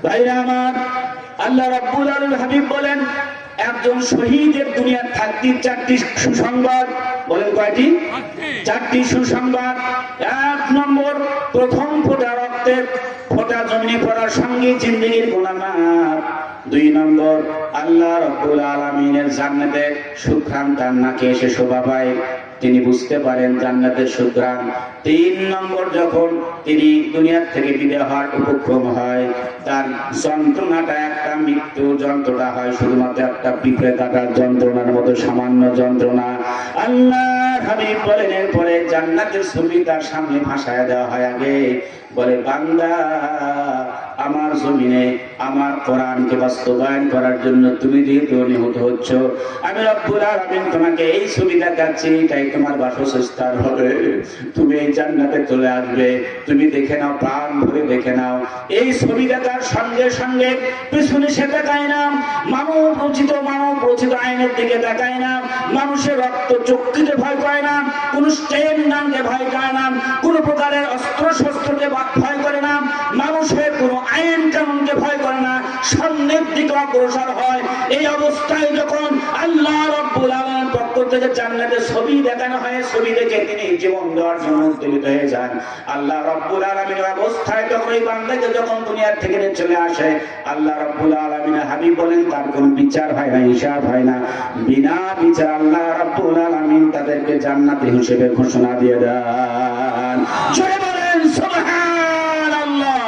ভাইরা আমার, আল্লাহ রাব্বুল আলামিন হাবিব বলেন একজন শহীদের দুনিয়ার থাকতে চারটি সুসংবাদ। বলেন কয়টি? চারটি সুসংবাদ। এক নম্বর, প্রথম ফোঁটা রক্তের ফোঁটা জমিনে পড়ার সঙ্গে জিন্দেগির গুনাহ মাফ। দুই নম্বর, আল্লাহ রাব্বুল আলামিনের জান্নাতের সুঘ্রাণ তার নাকে এসে শোভা পায়, তিনি বুঝতে পারেন জান্নাতের সুঘ্রাণ। তিন নম্বর, যখন তিনি দুনিয়ার থেকে বিদায় হওয়ার উপক্রম হয়, তার যন্ত্রণাটা একটা মৃত্যু যন্ত্রণা হয়, শুধুমাত্র একটা পিঁপড়ে কাটার যন্ত্রণার মতো সামান্য যন্ত্রণা। আল্লাহ হাবিব বলেন এরপরে জান্নাতের ছবি তার সামনে ভাসায় দেওয়া হয়। আগে বলে, বান্দা, আমার জমিনে আমার কোরআনকে বাস্তবায়ন করার জন্য তুমি যেহেতু নিহত হচ্ছ, আমি রব্বুল আলামিন তোমাকে এই ছবি দেখাচ্ছি, তাই তোমার বাসস্থান হবে, তুমি এই জান্নাতে চলে আসবে। তুমি দেখে নাও, প্রাণ ভরে দেখে নাও। এই ছবি দেখার সঙ্গে সঙ্গে পিছনে সে দেখায় না, মানব রচিত আইনের দিকে দেখায় না, মানুষের রক্ত চক্ষুতে ভয় পায় না, কোন স্টেন নামকে ভয় পায় না, কোন প্রকারের অস্ত্র শস্ত্রকে ভয় করে না, মানুষের কোন আইন কানুনকে ভয় করে না, সামনের দিকে অগ্রসর হয়। এই অবস্থায় যখন আল্লাহ রাব্বুল আলামিনের পক্ষ থেকে জান্নাতের ছবি দেখানো হয়, ছবি দেখে তিনি জীবন দেওয়ার জন্য উদ্যত হয়ে যান। আল্লাহ রাব্বুল আলামিনের অবস্থায় যখন এই বান্দাকে যখন দুনিয়ার থেকে চলে আসে, আল্লাহ রাব্বুল আলামিনের হাবিব বলেন তার কোনো বিচার হয় না, হিসাব হয় না, বিনা বিচার আল্লাহ রাব্বুল আলামিন তাদেরকে জান্নাতি হিসেবে ঘোষণা দিয়ে দেন। জোরে বলেন সুবহানাল্লাহ,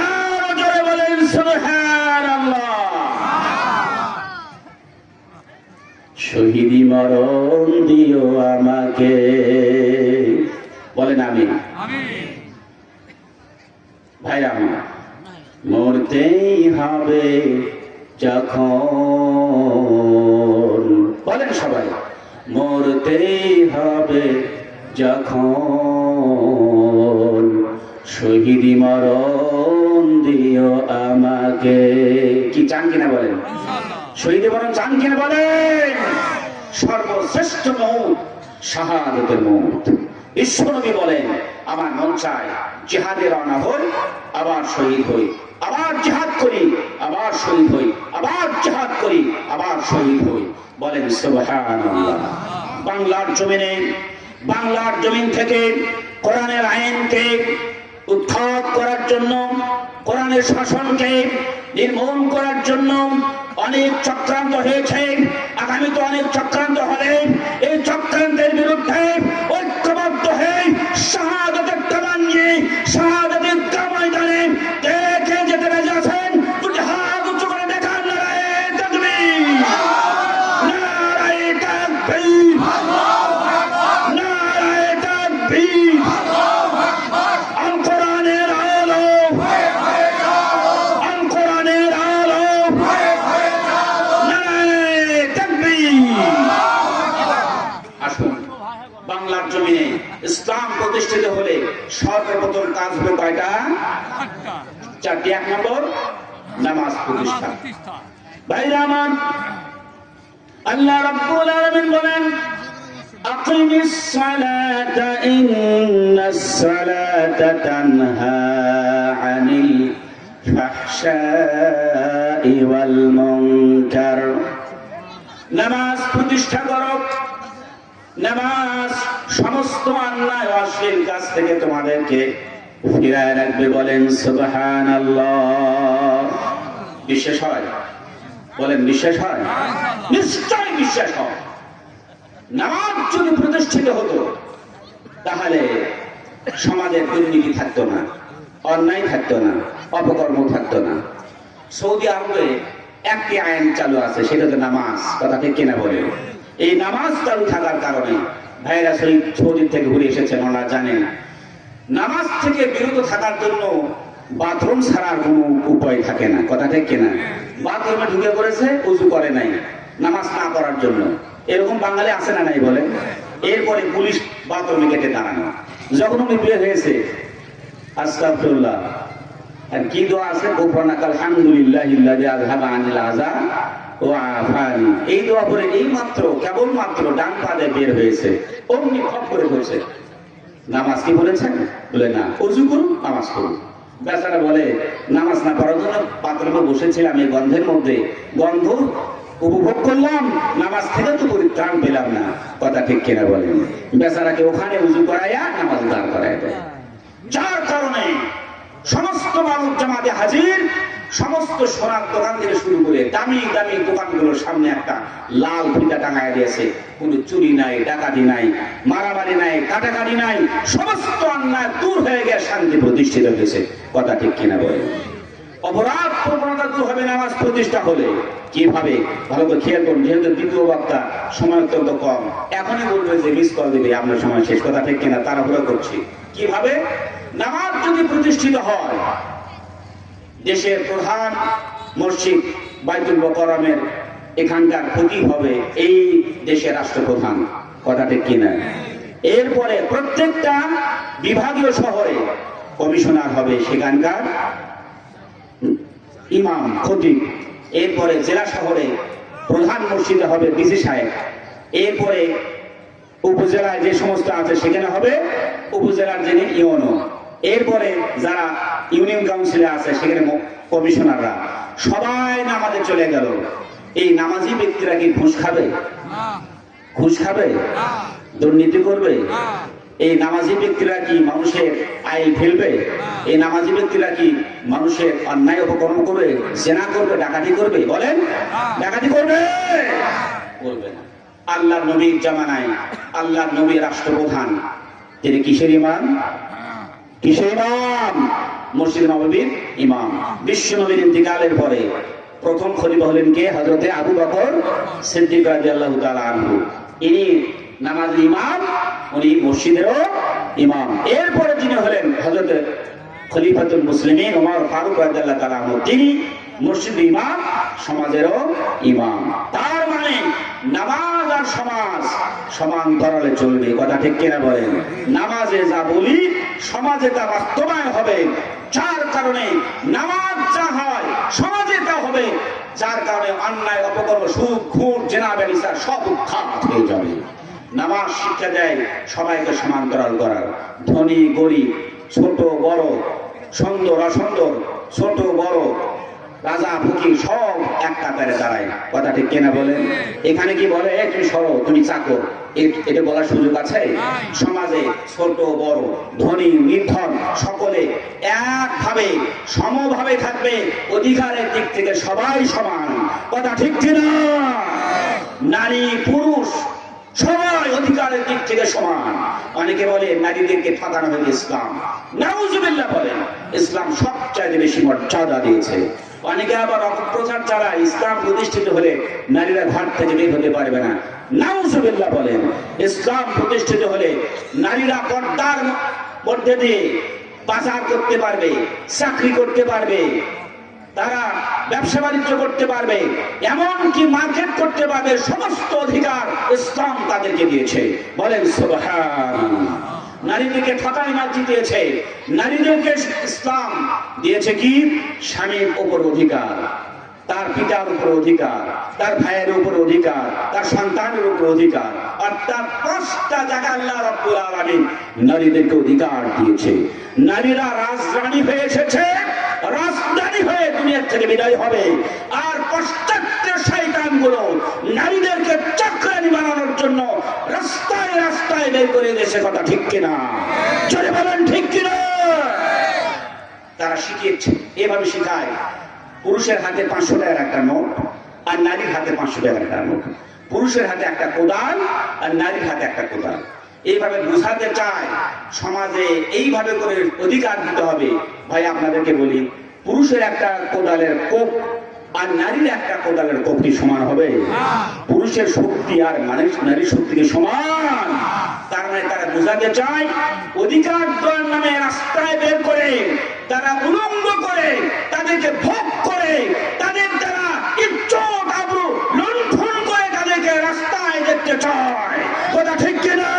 আরো জোরে বলেন সুবহানাল্লাহ। শহীদি মরণ দিও আমাকে, বলেন আমিন। ভাইরা আমার, মরতেই হবে যখন, বলেন সবাই, মরতেই হবে যখন, শহীদি মরণ দিও আমাকে। কি চান কিনা বলেন? শহীদি মরণ চান কিনা বলেন? সর্বশ্রেষ্ঠ মউত শাহাদাতের মউত। বিশ্বনবী বলেন, আমার মন চায় জিহাদে রওনা হই, আবার শহীদ হই, আবার জিহাদ করি, আবার শহীদ হই, আবার জিহাদ করি, আবার শহীদ হই। বলেন সুবহানাল্লাহ। বাংলার জমিন থেকে কোরআনের আইনকে উৎখাত করার জন্য, কোরআনের শাসনকে নির্মূল করার জন্য অনেক চক্রান্ত হয়েছে, আগামী তো অনেক চক্রান্ত হবে। এই চক্রান্তের বিরুদ্ধে ঐক্যবদ্ধ হয়ে শাহাদাতের কামান নিয়ে শাহাদাতের ময়দানে দেখে যেতে রাজি আছেন? দুটি হাত উঁচু করে দেখান, নারায়ে তাকবীর, নারায়ে তাকবীর, নারায়ে তাকবীর। আল কোরআনের আলো, আল কোরআনের আলো, নারায়ে তাকবীর। আসুন, বাংলার জমিনে ইসলাম প্রতিষ্ঠিত হলে সর্বপ্রথম কাজ হবে কয়টা? চারটি। এক নম্বর, নামাজ প্রতিষ্ঠা। ভাইরা আমার, আল্লাহ রাব্বুল আলামিন বলেন, আকিমিস সালাতা ইন্নাস সালাতা তানহা আনিল ফাহশাই ওয়াল মুনকার। নামাজ প্রতিষ্ঠা করো। নামাজ সমস্ত অন্যায় অশ্লীল কাজ থেকে তোমাদেরকে ফিরায় রাখবে। বলেন সুবহানাল্লাহ। বিশ্বাস হয়? বলেন বিশ্বাস হয়? নিশ্চয় বিশ্বাস হয়। নামাজ যদি প্রতিষ্ঠিত হতো তাহলে সমাজের দুর্নীতি থাকতো না, অন্যায় থাকতো না, অপকর্ম থাকতো না। সৌদি আরবে একটি আইন চালু আছে, সেটা তো নামাজ। কথা ঠিক কিনা বলে? এই নামাজ চালু থাকার কারণে ভাইরা সৌদি থেকে ঘুরে এসেছেন, ওনারা জানেন নামাজ থেকে বিরত থাকার জন্য বাথরুম ছাড়ার কোনো উপায় থাকে না। কথা ঠিক কিনা? বাথরুমে ঢুকে পড়েছে, উযু করে নাই নামাজ না করার জন্য। এরকম বাঙালি আছে না নাই বলে? এরপরে পুলিশ বাথরুমে গেটে দাঁড়ানো। যখন উনি বের হয়েছে, আস্তাগফিরুল্লাহ, আর কি দোয়া আছে? গোপনাকাল আলহামদুলিল্লাহিল্লাযী আযহাবা আনিল আযা ওয়া আফানি। এই দোয়া পরে এই মাত্র কেবলমাত্র ডান পায়ে বের হয়েছে, অমনি খপ করে হয়েছে। নামাজ কি বলেছেন? বলে না, ওযু করুন, নামাজ করুন। বেচারা বলে নামাজ না পড়ার জন্য বাথরুমে বসেছিলাম, এই গন্ধের মধ্যে গন্ধ উপভোগ করলাম, নামাজ থেকে তো পরিত্রাণ পেলাম না। কথা ঠিক কিনা বলেন? বেচারাকে ওখানে উজু করাইয়া নামাজ দাঁড় করাই দেয়। যার কারণে সমস্ত মানুষ জামাতে হাজির, সমস্ত সোনার দোকান থেকে শুরু করে দামি দামি দোকানগুলোর সামনে একটা লাল ফিতা টাঙায় দিয়েছে। কোনো চুরি নাই, ডাকাতি নাই, মারামারি নাই, কাটাকাটি নাই, সমস্ত অন্যায় দূর হয়ে গিয়ে শান্তি প্রতিষ্ঠিত হয়েছে। কথা ঠিক কিনা বলেন? অপরাধ প্রবণতা দূর হবে নামাজ প্রতিষ্ঠা হলে। কিভাবে? ভালো করে খেয়াল করুন, যেহেতু দ্বিতীয় বক্তা সময় অত্যন্ত কম, এখনই বলবে যে মিস কল দিবে, আপনার সময় শেষ। কথা ঠিক কিনা? তাড়াহুড়ো করছি। কিভাবে? নামাজ যদি প্রতিষ্ঠিত হয়, দেশের প্রধান মসজিদ বাইতুল মোকাররমের এখানকার ক্ষতি হবে এই দেশের রাষ্ট্রপ্রধান। কথা ঠিক কিনা? এরপরে প্রত্যেকটা বিভাগীয় শহরে কমিশনার হবে সেখানকার ইমাম, খতিব। এরপরে জেলা শহরে প্রধান মসজিদে হবে ডিসি সাহেব। এরপরে উপজেলায় যে সমস্ত আছে সেখানে হবে উপজেলার যিনি ইউনো। এরপরে যারা ইউনিয়ন কাউন্সিলে আছে সেখানে কমিশনাররা। সবাই নামাজে চলে গেল। এই নামাজি ব্যক্তিরা কি ঘুষ খাবে? ঘুষ খাবে? দুর্নীতি করবে? এই নামাজি ব্যক্তিরা কি মানুষের আইল ফেলবে? এই নামাজি ব্যক্তিরা কি মানুষের অন্যায় অপকর্ম করবে? জেনা করবে? ডাকাতি করবে? বলেন, ডাকাতি করবে? করবে না। আল্লাহর নবীর জামানায় আল্লাহর নবী রাষ্ট্রপ্রধান, তিনি কিসের ইমাম? কিসের ইমাম? মসজিদ নববীর ইমাম। বিশ্ব নবীর ইন্তিকালের পরে প্রথম খলিফা হলেন কে? হযরতে আবু বকর সিদ্দিক রাদিয়াল্লাহু তাআলা আনহু। ইনি নামাজের ইমাম, উনি মসজিদেরও ইমাম। এরপরে যিনি হলেন হযরতে খলিফাতুল মুসলিমিন ওমর ফারুক রাদিয়াল্লাহু তাআলা আনহু, তিনি মসজিদের ইমাম, সমাজেরও ইমাম। তার মানে নামাজ আর সমাজ সমান্তরালে চলবে। কথা ঠিক কিনা বলেন? নামাজে যা বলি সমাজে তা বাস্তবায়ন হবে। যার কারণে নামাজ যা হয় সমাজে তা হবে। যার কারণে অন্যায় অপকর্ম, সুদ, ঘুষ, জেনা, ব্যভিচার সব উৎখাত হয়ে যাবে। নামাজ শিক্ষা দেয় সবাইকে সমান্তরাল করার। ধনী গরিব, ছোট বড়, সুন্দর অসুন্দর, ছোট বড়, রাজা ফকির সব এক কাতারে দাঁড়ায়। কথা ঠিক কিনা বলেন? এখানে কি বলে তুমি সরো, তুমি চাকর, এটা বলার সুযোগ আছে? সমাজে ছোট বড়, ধনী নির্ধন সকলে একভাবে সমভাবে থাকবে। অধিকারের দিক থেকে সবাই সমান। কথা ঠিক কিনা? নারী পুরুষ সবাই অধিকারের দিক থেকে সমান। অনেকে বলে নারীদেরকে ঠকানো হয়েছে ইসলাম। নাউজুবিল্লাহ বলেন, ইসলাম সবচেয়ে বেশি মর্যাদা দিয়েছে। অনেকে আবার অপপ্রচার চালায়, ইসলাম প্রতিষ্ঠিত হলে নারীরা ঘর থেকে বের হতে পারবে না। নাউজুবিল্লাহ বলেন, ইসলাম প্রতিষ্ঠিত হলে নারীরা পর্দার মধ্যে দিয়ে বাজার করতে পারবে, চাকরি করতে পারবে, তারা ব্যবসা বাণিজ্য করতে পারবে, এমনকি মার্কেট করতে পারবে। সমস্ত অধিকার ইসলাম তাদেরকে দিয়েছে। বলেন সুবহানাল্লাহ। নারীদেরকে ঠকাই না জিতিয়েছে। নারীদেরকে ইসলাম দিয়েছে কি? স্বামীর উপর অধিকার, তার পিতার উপর অধিকার, তার ভাইয়ের উপর অধিকার, তার সন্তানের উপর অধিকার। অর্থাৎ 5টা জায়গা আল্লাহ রাব্বুল আলামিন নারীদেরকে অধিকার দিয়েছে। নারীরা রাজরানী হয়ে এসেছে, রাজধানী হয়ে দুনিয়া থেকে বিদায় হবে। আর পাশ্চাত্য শয়তানগুলো নারীদেরকে চাকরানি বানানোর জন্য রাস্তায় রাস্তায় বের করে দিয়েছে। কথা ঠিক কিনা? জোরে বলেন ঠিক কিনা? তারা শিখিয়েছে, এভাবে শিখায়। পুরুষের হাতে 500 টাকার একটা নোট আর নারীর হাতে 500 টাকার একটা নোট। পুরুষের হাতে একটা কোদাল আর নারীর হাতে একটা কোদাল। এইভাবে বোঝাতে চায় সমাজে এইভাবে করে অধিকার দিতে হবে। ভাই আপনাদেরকে বলি, পুরুষের একটা কোদালের কোপ আর নারীর একটা কোদালের কোপ কি সমান হবে? পুরুষের শক্তি আর নারীর শক্তি কি সমান? তার মানে তারা বোঝাতে চায় অধিকার দেওয়ার নামে রাস্তায় বের করে, তারা উলঙ্গ করে, তাদেরকে ভোগ করে, তাদের দ্বারা ইজ্জত আবরু লুণ্ঠন করে তাদেরকে রাস্তায় দেখতে চায়। কথা ঠিক কিনা?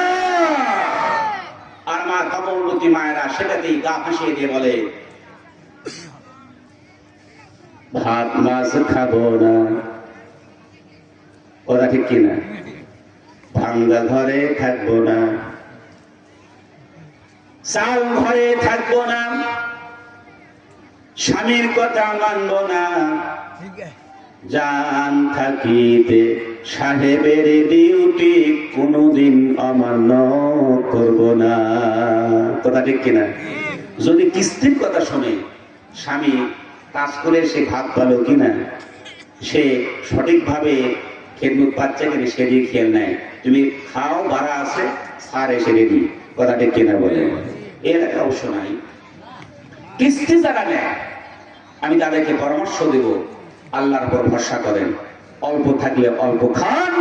আর মা কমলবতী মায়েরা সেটাতেই গা ফাঁসিয়ে দিয়ে বলে, ভাত মাছ খাবো না। কথা ঠিক কিনা? ভাঙ্গা ঘরে থাকবো না, চাল ঘরে থাকবো না, স্বামীর কথা মানব না, জান থাকিতে সাহেবের ডিউটি কোনদিন অমান্য করব না। কথা ঠিক কিনা? যদি কিস্তির কথা শুনে স্বামী কাজ করে সে ভাত পালো কিনা, সে সঠিকভাবে খেদমত পাচ্ছে কিনা সেদিকে খেয়াল নেয়। তুমি খাও, ভাড়া আছে, আর এসে রেডি। কথা ঠিক কিনা বলে? এর অবশ্য নাই। কিস্তি যারা নেয় আমি তাদেরকে পরামর্শ দেব, আল্লাহর উপর ভরসা করেন, অল্প থাকলে অল্প খান,